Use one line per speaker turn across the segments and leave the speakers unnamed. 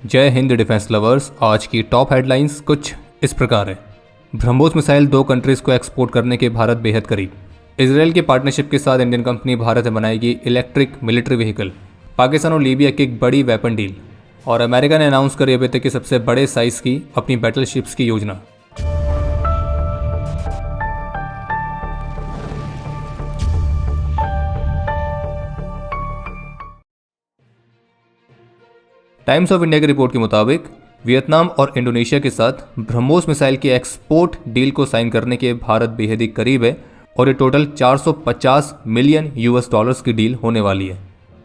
जय Hind defence lovers. आज की टॉप हेडलाइंस कुछ इस प्रकार है। ब्रह्मोस मिसाइल 2 कंट्रीज को एक्सपोर्ट करने के भारत बेहद करीब। इसराइल की पार्टनरशिप के साथ इंडियन कंपनी भारत में बनाएगी इलेक्ट्रिक मिलिट्री व्हीकल। पाकिस्तान और लीबिया की एक बड़ी वेपन डील। और अमेरिका ने अनाउंस करी अभी तक की सबसे बड़े साइज की अपनी बैटलशिप्स की योजना। टाइम्स ऑफ इंडिया की रिपोर्ट के मुताबिक वियतनाम और इंडोनेशिया के साथ ब्रह्मोस मिसाइल की एक्सपोर्ट डील को साइन करने के भारत बेहद ही करीब है और ये टोटल 450 मिलियन यूएस डॉलर्स की डील होने वाली है।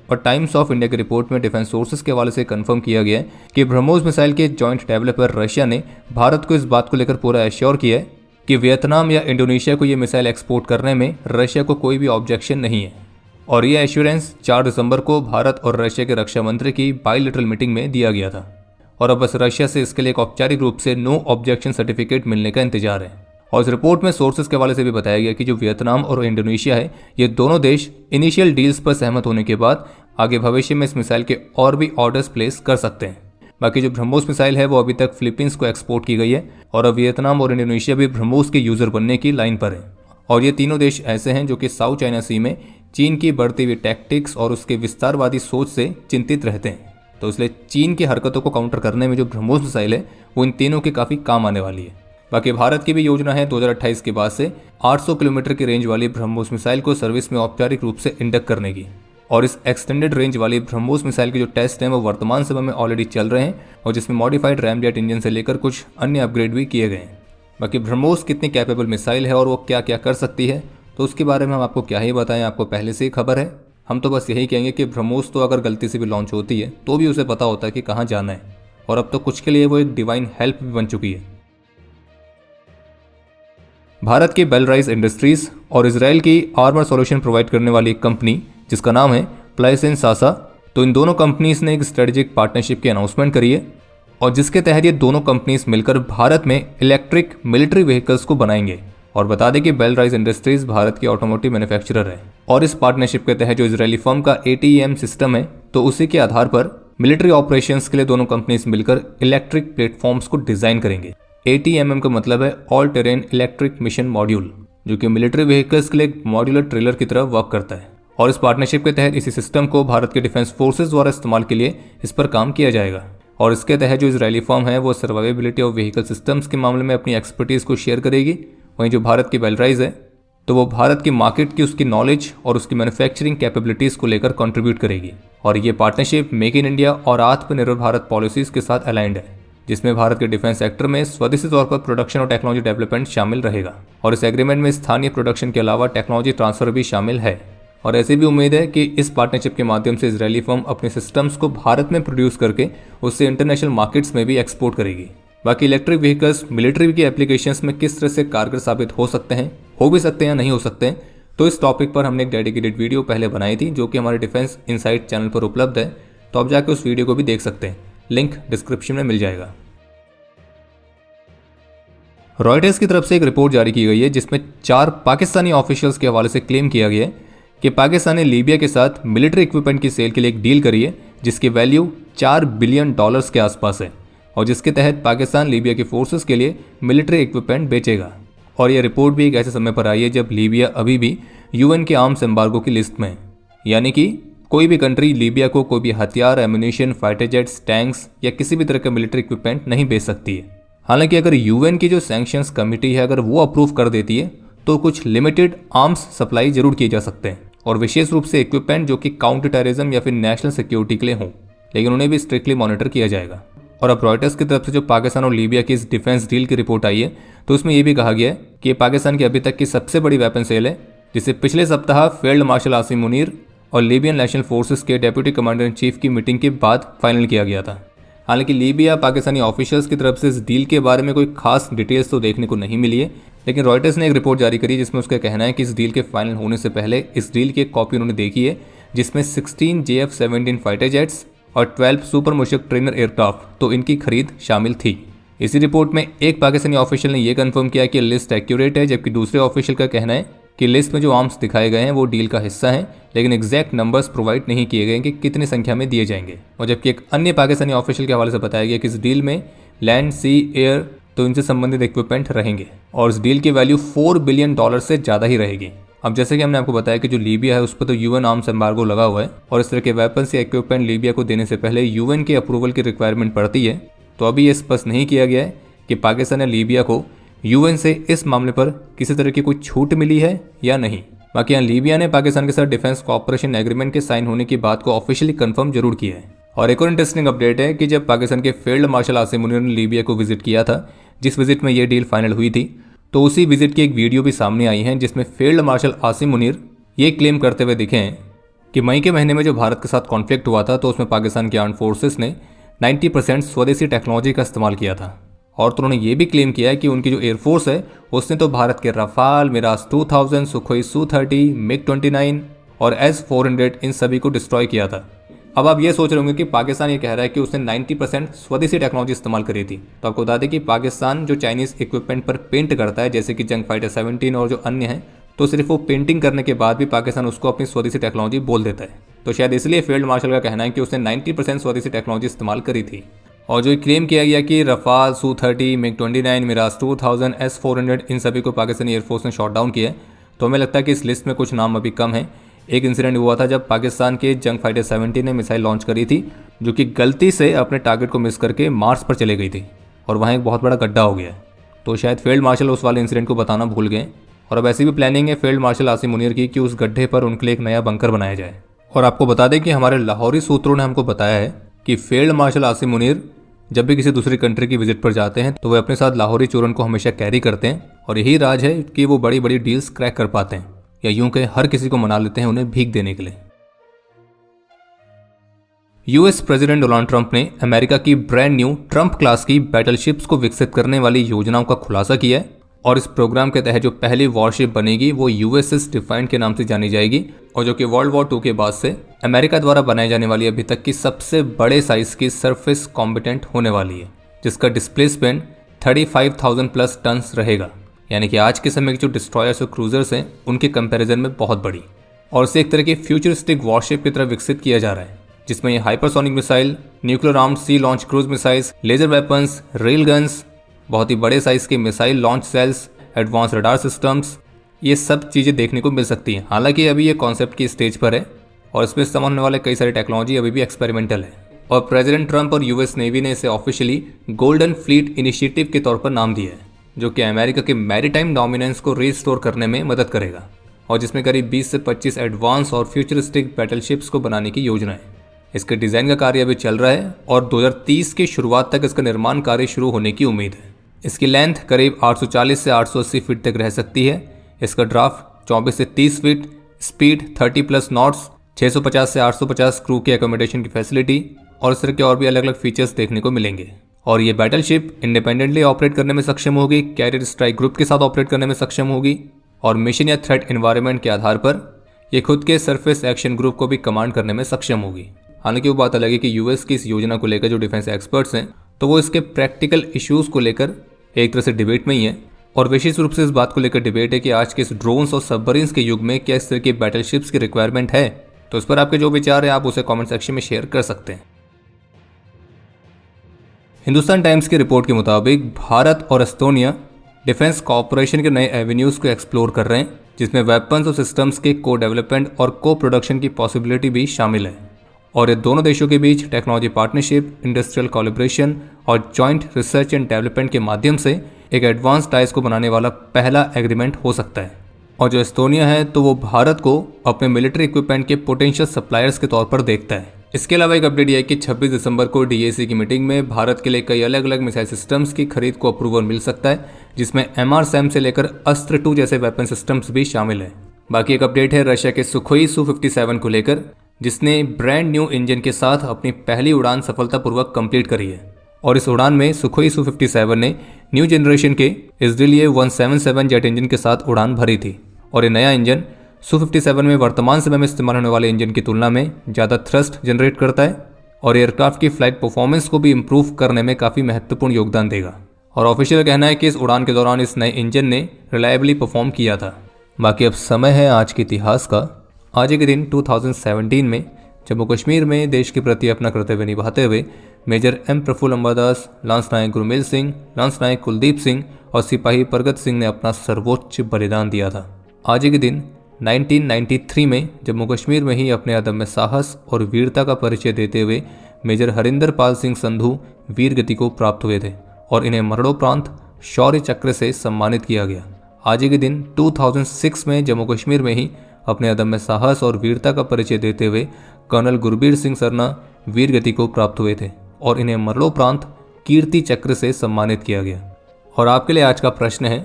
और टाइम्स ऑफ इंडिया की रिपोर्ट में डिफेंस सोर्सेज के हवाले से कंफर्म किया गया है कि ब्रह्मोस मिसाइल के जॉइंट डेवलपर रशिया ने भारत को इस बात को लेकर पूरा एश्योर किया है कि वियतनाम या इंडोनेशिया को ये मिसाइल एक्सपोर्ट करने में रशिया को कोई भी ऑब्जेक्शन नहीं है। और यह एश्योरेंस 4 दिसंबर को भारत और रशिया के रक्षा मंत्री की बायलैटरल मीटिंग में दिया गया था। और अब बस रशिया से इसके लिए एक औपचारिक रूप से नो ऑब्जेक्शन सर्टिफिकेट मिलने का इंतजार है। और इस रिपोर्ट में सोर्सेज के हवाले से भी बताया गया कि जो वियतनाम और इंडोनेशिया है, ये दोनों देश इनिशियल डील्स पर सहमत होने के बाद आगे भविष्य में इस मिसाइल के और भी ऑर्डर्स प्लेस कर सकते हैं। बाकी जो ब्रह्मोस मिसाइल है वो अभी तक फिलीपींस को एक्सपोर्ट की गई है और अब वियतनाम और इंडोनेशिया भी ब्रह्मोस के यूजर बनने की लाइन पर है। और ये तीनों देश ऐसे हैं जो कि साउथ चाइना सी में चीन की बढ़ती हुई टैक्टिक्स और उसके विस्तारवादी सोच से चिंतित रहते हैं। तो इसलिए चीन की हरकतों को काउंटर करने में जो ब्रह्मोस मिसाइल है वो इन तीनों के काफ़ी काम आने वाली है। बाकी भारत की भी योजना है 2028 के बाद से 800 किलोमीटर की रेंज वाली ब्रह्मोस मिसाइल को सर्विस में औपचारिक रूप से इंडक्ट करने की। और इस एक्सटेंडेड रेंज वाली ब्रह्मोस मिसाइल के जो टेस्ट हैं वो वर्तमान समय में ऑलरेडी चल रहे हैं और जिसमें मॉडिफाइड रैमजेट इंजन से लेकर कुछ अन्य अपग्रेड भी किए गए हैं। बाकी ब्रह्मोस कितनी कैपेबल मिसाइल है और वो क्या क्या कर सकती है तो उसके बारे में हम आपको क्या ही बताएं, आपको पहले से ही खबर है। हम तो बस यही कहेंगे कि ब्रह्मोस तो अगर गलती से भी लॉन्च होती है तो भी उसे पता होता है कि कहाँ जाना है और अब तो कुछ के लिए वो एक डिवाइन हेल्प भी बन चुकी है। भारत की बेलराइज इंडस्ट्रीज और इजराइल की आर्मर सॉल्यूशन प्रोवाइड करने वाली एक कंपनी जिसका नाम है प्लाइसेन सासा, तो इन दोनों कंपनीज ने एक स्ट्रेटेजिक पार्टनरशिप की अनाउंसमेंट करी है और जिसके तहत ये दोनों कंपनीज मिलकर भारत में इलेक्ट्रिक मिलिट्री व्हीकल्स को बनाएंगे। और बता दें कि बेलराइज इंडस्ट्रीज भारत की ऑटोमोटिव मैन्युफैक्चरर है और इस पार्टनरशिप के तहत जो इजरायली फर्म का ATEM सिस्टम है तो उसी के आधार पर मिलिट्री ऑपरेशंस के लिए दोनों कंपनीज मिलकर इलेक्ट्रिक प्लेटफॉर्म्स को डिजाइन करेंगे। ATMM का मतलब है all terrain electric mission module, जो कि मिलिट्री व्हीकल्स के लिए एक मॉड्यूलर ट्रेलर की तरह वर्क करता है। और इस पार्टनरशिप के तहत इसी सिस्टम को भारत के डिफेंस फोर्सेज द्वारा इस्तेमाल के लिए इस पर काम किया जाएगा। और इसके तहत जो इजरायली फर्म है वो सर्वाइवेबिलिटी ऑफ व्हीकल सिस्टम्स के मामले में अपनी एक्सपर्टीज को शेयर करेगी। वहीं जो भारत की बेलराइज है तो वो भारत की मार्केट की उसकी नॉलेज और उसकी मैन्युफैक्चरिंग कैपेबिलिटीज को लेकर कंट्रीब्यूट करेगी। और ये पार्टनरशिप मेक इन इंडिया और आत्मनिर्भर भारत पॉलिसीज के साथ अलाइंड है, जिसमें भारत के डिफेंस सेक्टर में स्वदेशी तौर पर प्रोडक्शन और टेक्नोलॉजी डेवलपमेंट शामिल रहेगा। और इस एग्रीमेंट में स्थानीय प्रोडक्शन के अलावा टेक्नोलॉजी ट्रांसफर भी शामिल है। और ऐसी भी उम्मीद है कि इस पार्टनरशिप के माध्यम से इजरायली फर्म अपने सिस्टम्स को भारत में प्रोड्यूस करके उससे इंटरनेशनल मार्केट्स में भी एक्सपोर्ट करेगी। बाकी इलेक्ट्रिक व्हीकल्स मिलिट्री की एप्लीकेशंस में किस तरह से कारगर साबित हो सकते हैं, हो भी सकते हैं या नहीं हो सकते हैं, तो इस टॉपिक पर हमने एक डेडिकेटेड वीडियो पहले बनाई थी जो कि हमारे डिफेंस इनसाइट चैनल पर उपलब्ध है। तो आप जाकर उस वीडियो को भी देख सकते हैं, लिंक डिस्क्रिप्शन में मिल जाएगा। रॉयटर्स की तरफ से एक रिपोर्ट जारी की गई है जिसमें 4 पाकिस्तानी ऑफिशियल्स के हवाले से क्लेम किया गया है कि पाकिस्तान ने लीबिया के साथ मिलिट्री इक्विपमेंट की सेल के लिए एक डील करी है जिसकी वैल्यू $4 बिलियन के आसपास है और जिसके तहत पाकिस्तान लीबिया की फोर्सेस के लिए मिलिट्री इक्विपमेंट बेचेगा। और यह रिपोर्ट भी एक ऐसे समय पर आई है जब लीबिया अभी भी UN के आर्म्स एम्बार्गो की लिस्ट में है, यानी कि कोई भी कंट्री लीबिया को कोई भी हथियार, एम्यूनेशन, फाइटर जेट्स, टैंक्स या किसी भी तरह का मिलिट्री इक्विपमेंट नहीं बेच सकती है। हालांकि अगर UN की जो सैंक्शंस कमेटी है अगर वो अप्रूव कर देती है तो कुछ लिमिटेड आर्म्स सप्लाई जरूर किए जा सकते हैं और विशेष रूप से इक्विपमेंट जो कि काउंटर टेररिज्म या फिर नेशनल सिक्योरिटी के लिए हों, लेकिन उन्हें भी स्ट्रिक्टली मॉनिटर किया जाएगा। और अब रॉयटर्स की तरफ से जो पाकिस्तान और लीबिया की इस डिफेंस डील की रिपोर्ट आई है तो उसमें यह भी कहा गया है कि ये पाकिस्तान की अभी तक की सबसे बड़ी वेपन सेल है, जिसे पिछले सप्ताह फील्ड मार्शल आसिम मुनीर और लीबियन नेशनल फोर्सेस के डेप्यूटी कमांडर इन चीफ की मीटिंग के बाद फाइनल किया गया था। हालांकि लीबिया पाकिस्तानी ऑफिशियल्स की तरफ से इस डील के बारे में कोई खास डिटेल्स तो देखने को नहीं मिली है, लेकिन रॉयटर्स ने एक रिपोर्ट जारी करी जिसमें उसका कहना है कि इस डील के फाइनल होने से पहले इस डील की एक कॉपी उन्होंने देखी है जिसमें 16 JF-17 फाइटर जेट्स और 12 सुपर मुशक ट्रेनर एयरक्राफ्ट तो इनकी खरीद शामिल थी। इसी रिपोर्ट में एक पाकिस्तानी ऑफिशियल ने यह कंफर्म किया कि लिस्ट एक्यूरेट है, जबकि दूसरे ऑफिशियल का कहना है कि लिस्ट में जो आर्म्स दिखाए गए हैं वो डील का हिस्सा हैं, लेकिन एग्जैक्ट नंबर्स प्रोवाइड नहीं किए गए कि कितनी संख्या में दिए जाएंगे। और जबकि एक अन्य पाकिस्तानी ऑफिशियल के हवाले से बताया गया कि इस डील में लैंड, सी, एयर तो इनसे संबंधित इक्विपमेंट रहेंगे और इस डील की वैल्यू $4 बिलियन से ज़्यादा ही रहेगी। अब जैसे कि हमने आपको बताया कि जो लीबिया है उस पर तो यूएन आर्म्स एम्बार्गो लगा हुआ है और इस तरह के वेपन्स या इक्विपमेंट लीबिया को देने से पहले यूएन के अप्रूवल की रिक्वायरमेंट पड़ती है। तो अभी ये स्पष्ट नहीं किया गया है कि पाकिस्तान या लीबिया को यूएन से इस मामले पर किसी तरह की कोई छूट मिली है या नहीं। बाकी यहाँ लीबिया ने पाकिस्तान के साथ डिफेंस कोऑपरेशन एग्रीमेंट के साइन होने की बात को ऑफिशियली कंफर्म जरूर किया है। और एक और इंटरेस्टिंग अपडेट है कि जब पाकिस्तान के फील्ड मार्शल आसिम मुनीर ने लीबिया को विजिट किया था, जिस विजिट में ये डील फाइनल हुई थी, तो उसी विजिट की एक वीडियो भी सामने आई है जिसमें फील्ड मार्शल आसिम मुनीर ये क्लेम करते हुए दिखे हैं कि मई के महीने में जो भारत के साथ कॉन्फ्लिक्ट हुआ था तो उसमें पाकिस्तान की आर्म्ड फोर्सेस ने 90% स्वदेशी टेक्नोलॉजी का इस्तेमाल किया था। और तो उन्होंने ये भी क्लेम किया है कि उनकी जो एयरफोर्स है उसने तो भारत के Rafale, Miraj 2000, Sukhoi Su-30, MiG-29 और S-400 इन सभी को डिस्ट्रॉय किया था। अब आप ये सोच रहे होंगे कि पाकिस्तान ये कह रहा है कि उसने 90% स्वदेशी टेक्नोलॉजी इस्तेमाल करी थी। तो आपको बता दें कि पाकिस्तान जो चाइनीज़ इक्विपमेंट पर पेंट करता है, जैसे कि जंग फाइटर 17 और जो अन्य हैं, तो सिर्फ वो पेंटिंग करने के बाद भी पाकिस्तान उसको अपनी स्वदेशी टेक्नोलॉजी बोल देता है। तो शायद इसलिए फील्ड मार्शल का कहना है कि उसने 90% स्वदेशी टेक्नोलॉजी इस्तेमाल करी थी। और जो क्लेम किया गया कि Rafale, Su-30, MiG-29, Miraj 2000, S-400 इन सभी को पाकिस्तानी एयरफोर्स ने शॉट डाउन किया, तो हमें लगता है कि इस लिस्ट में कुछ नाम अभी कम है। एक इंसिडेंट हुआ था जब पाकिस्तान के जंग फाइटर 17 ने मिसाइल लॉन्च करी थी, जो कि गलती से अपने टारगेट को मिस करके मार्स पर चले गई थी और वहाँ एक बहुत बड़ा गड्ढा हो गया। तो शायद फील्ड मार्शल उस वाले इंसिडेंट को बताना भूल गए और अब ऐसी भी प्लानिंग है फील्ड मार्शल आसिम मुनीर की कि उस गड्ढे पर उनके लिए एक नया बंकर बनाया जाए। और आपको बता दें कि हमारे लाहौरी सूत्रों ने हमको बताया है कि फील्ड मार्शल आसिम मुनीर जब भी किसी दूसरी कंट्री की विजिट पर जाते हैं तो वे अपने साथ लाहौरी चूरन को हमेशा कैरी करते हैं और यही राज है कि वो बड़ी बड़ी डील्स क्रैक कर पाते हैं, या यूं कहें हर किसी को मना लेते हैं उन्हें भीख देने के लिए। यूएस प्रेसिडेंट डोनाल्ड ट्रंप ने अमेरिका की ब्रांड न्यू ट्रंप क्लास की बैटलशिप्स को विकसित करने वाली योजनाओं का खुलासा किया है और इस प्रोग्राम के तहत जो पहली वॉरशिप बनेगी वो यूएसएस डिफाइंड के नाम से जानी जाएगी और जो कि वर्ल्ड वॉर 2 के बाद से अमेरिका द्वारा बनाई जाने वाली अभी तक की सबसे बड़े साइज की सरफेस कॉम्बिटेंट होने वाली है, जिसका डिस्प्लेसमेंट 35,000 प्लस टन्स रहेगा, यानी कि आज के समय की जो डिस्ट्रॉयर्स और क्रूजर्स हैं उनके कंपैरिजन में बहुत बड़ी। और इसे एक तरह की फ्यूचरिस्टिक वॉरशिप की तरह विकसित किया जा रहा है, जिसमें ये hypersonic missile, nuclear armed sea launch cruise missiles, laser weapons, rail guns, बहुत ही बड़े साइज के missile launch cells, advance radar systems, ये सब चीज़ें देखने को मिल सकती हैं। हालांकि अभी ये कॉन्सेप्ट की स्टेज पर है और इसमें इस्तेमाल होने वाले कई सारी टेक्नोलॉजी अभी भी एक्सपेरिमेंटल है और प्रेसिडेंट ट्रंप और यूएस नेवी ने इसे ऑफिशियली गोल्डन फ्लीट इनिशिएटिव के तौर पर नाम दिया है, जो कि अमेरिका के मैरीटाइम डोमिनेंस को रिस्टोर करने में मदद करेगा और जिसमें करीब 20 से 25 एडवांस और फ्यूचरिस्टिक बैटलशिप्स को बनाने की योजना है। इसके डिज़ाइन का कार्य अभी चल रहा है और 2030 की शुरुआत तक इसका निर्माण कार्य शुरू होने की उम्मीद है। इसकी लेंथ करीब 840 से 880 फीट तक रह सकती है। इसका ड्राफ्ट 24 से 30 फीट, स्पीड 30+ नॉट्स, 650 से 850 क्रू के एकोमोडेशन की फैसिलिटी और इस तरह के और भी अलग अलग फीचर्स देखने को मिलेंगे। और ये बैटलशिप इंडिपेंडेंटली ऑपरेट करने में सक्षम होगी, कैरियर स्ट्राइक ग्रुप के साथ ऑपरेट करने में सक्षम होगी और मिशन या थ्रेट एनवायरनमेंट के आधार पर ये खुद के सरफेस एक्शन ग्रुप को भी कमांड करने में सक्षम होगी। हालांकि वो बात अलग है कि यूएस की इस योजना को लेकर जो डिफेंस एक्सपर्ट्स हैं तो वो इसके प्रैक्टिकल इश्यूज को लेकर एक तरह से डिबेट में ही है और विशेष रूप से इस बात को लेकर डिबेट है कि आज के इस ड्रोन्स और सबमरीन्स के युग में क्या इस तरह की बैटलशिप्स की रिक्वायरमेंट है। तो इस पर आपके जो विचार है आप उसे कमेंट सेक्शन में शेयर कर सकते हैं। हिंदुस्तान टाइम्स की रिपोर्ट के मुताबिक भारत और एस्टोनिया डिफेंस कॉपरेशन के नए एवेन्यूज को एक्सप्लोर कर रहे हैं, जिसमें वेपन्स और सिस्टम्स के को डेवलपमेंट और को प्रोडक्शन की पॉसिबिलिटी भी शामिल है और ये दोनों देशों के बीच टेक्नोलॉजी पार्टनरशिप, इंडस्ट्रियल कोलैबोरेशन और जॉइंट रिसर्च एंड डेवलपमेंट के माध्यम से एक एडवांस टाइज को बनाने वाला पहला एग्रीमेंट हो सकता है। और जो एस्टोनिया है तो वो भारत को अपने मिलिट्री इक्विपमेंट के पोटेंशियल सप्लायर्स के तौर पर देखता है। इसके अलावा एक अपडेट यह है कि 26 दिसंबर को डीएसी की मीटिंग में भारत के लिए कई अलग अलग मिसाइल सिस्टम्स की खरीद को अप्रूवल मिल सकता है, जिसमें MRSAM से लेकर अस्त्र 2 जैसे वेपन सिस्टम्स भी शामिल है। बाकी एक अपडेट है रशिया के सुखोई Su-57 को लेकर, जिसने ब्रांड न्यू इंजन के साथ अपनी पहली उड़ान सफलतापूर्वक कंप्लीट करी है और इस उड़ान में सुखोई Su-57 ने न्यू जनरेशन के इजरायली 177 जेट इंजन के साथ उड़ान भरी थी और ये नया इंजन Su-57 में वर्तमान समय में इस्तेमाल होने वाले इंजन की तुलना में ज़्यादा थ्रस्ट जनरेट करता है और एयरक्राफ्ट की फ्लाइट परफॉर्मेंस को भी इम्प्रूव करने में काफ़ी महत्वपूर्ण योगदान देगा। और ऑफिशियल कहना है कि इस उड़ान के दौरान इस नए इंजन ने रिलायबली परफॉर्म किया था। बाकी अब समय है आज के इतिहास का। आज के दिन 2017 में जम्मू कश्मीर में देश के प्रति अपना कर्तव्य निभाते हुए major M Prafulla Ambadas, lance Naik Gurmel Singh, lance Naik Kuldeep Singh और सिपाही परगत सिंह ने अपना सर्वोच्च बलिदान दिया था। आज के दिन 1993 में जम्मू कश्मीर में ही अपने अदम्य साहस और वीरता का परिचय देते हुए मेजर हरिंदर पाल सिंह संधू वीर गति को प्राप्त हुए थे और इन्हें मरणोपरांत शौर्य चक्र से सम्मानित किया गया। आज के दिन 2006 में जम्मू कश्मीर में ही अपने अदम्य साहस और वीरता का परिचय देते हुए कर्नल गुरबीर सिंह सरना वीर गति को प्राप्त हुए थे और इन्हें मरणोपरांत कीर्ति चक्र से सम्मानित किया गया। और आपके लिए आज का प्रश्न है,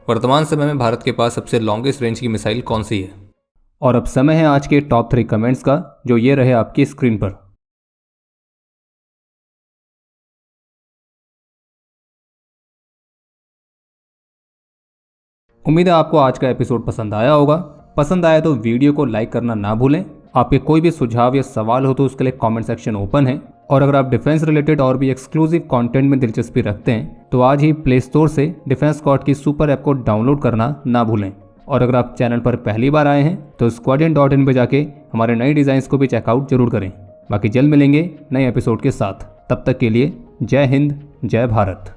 वर्तमान समय में भारत के पास सबसे लॉन्गेस्ट रेंज की मिसाइल कौन सी है? और अब समय है आज के टॉप 3 कमेंट्स का, जो ये रहे आपकी स्क्रीन पर। उम्मीद है आपको आज का एपिसोड पसंद आया होगा। पसंद आया तो वीडियो को लाइक करना ना भूलें। आपके कोई भी सुझाव या सवाल हो तो उसके लिए कमेंट सेक्शन ओपन है। और अगर आप डिफेंस रिलेटेड और भी एक्सक्लूसिव कंटेंट में दिलचस्पी रखते हैं तो आज ही प्ले स्टोर से डिफेंस स्क्वाड की सुपर ऐप को डाउनलोड करना ना भूलें। और अगर आप चैनल पर पहली बार आए हैं तो squadron.in पे जाके हमारे नए डिज़ाइंस को भी चेकआउट जरूर करें। बाकी जल्द मिलेंगे नए एपिसोड के साथ। तब तक के लिए जय हिंद, जय भारत।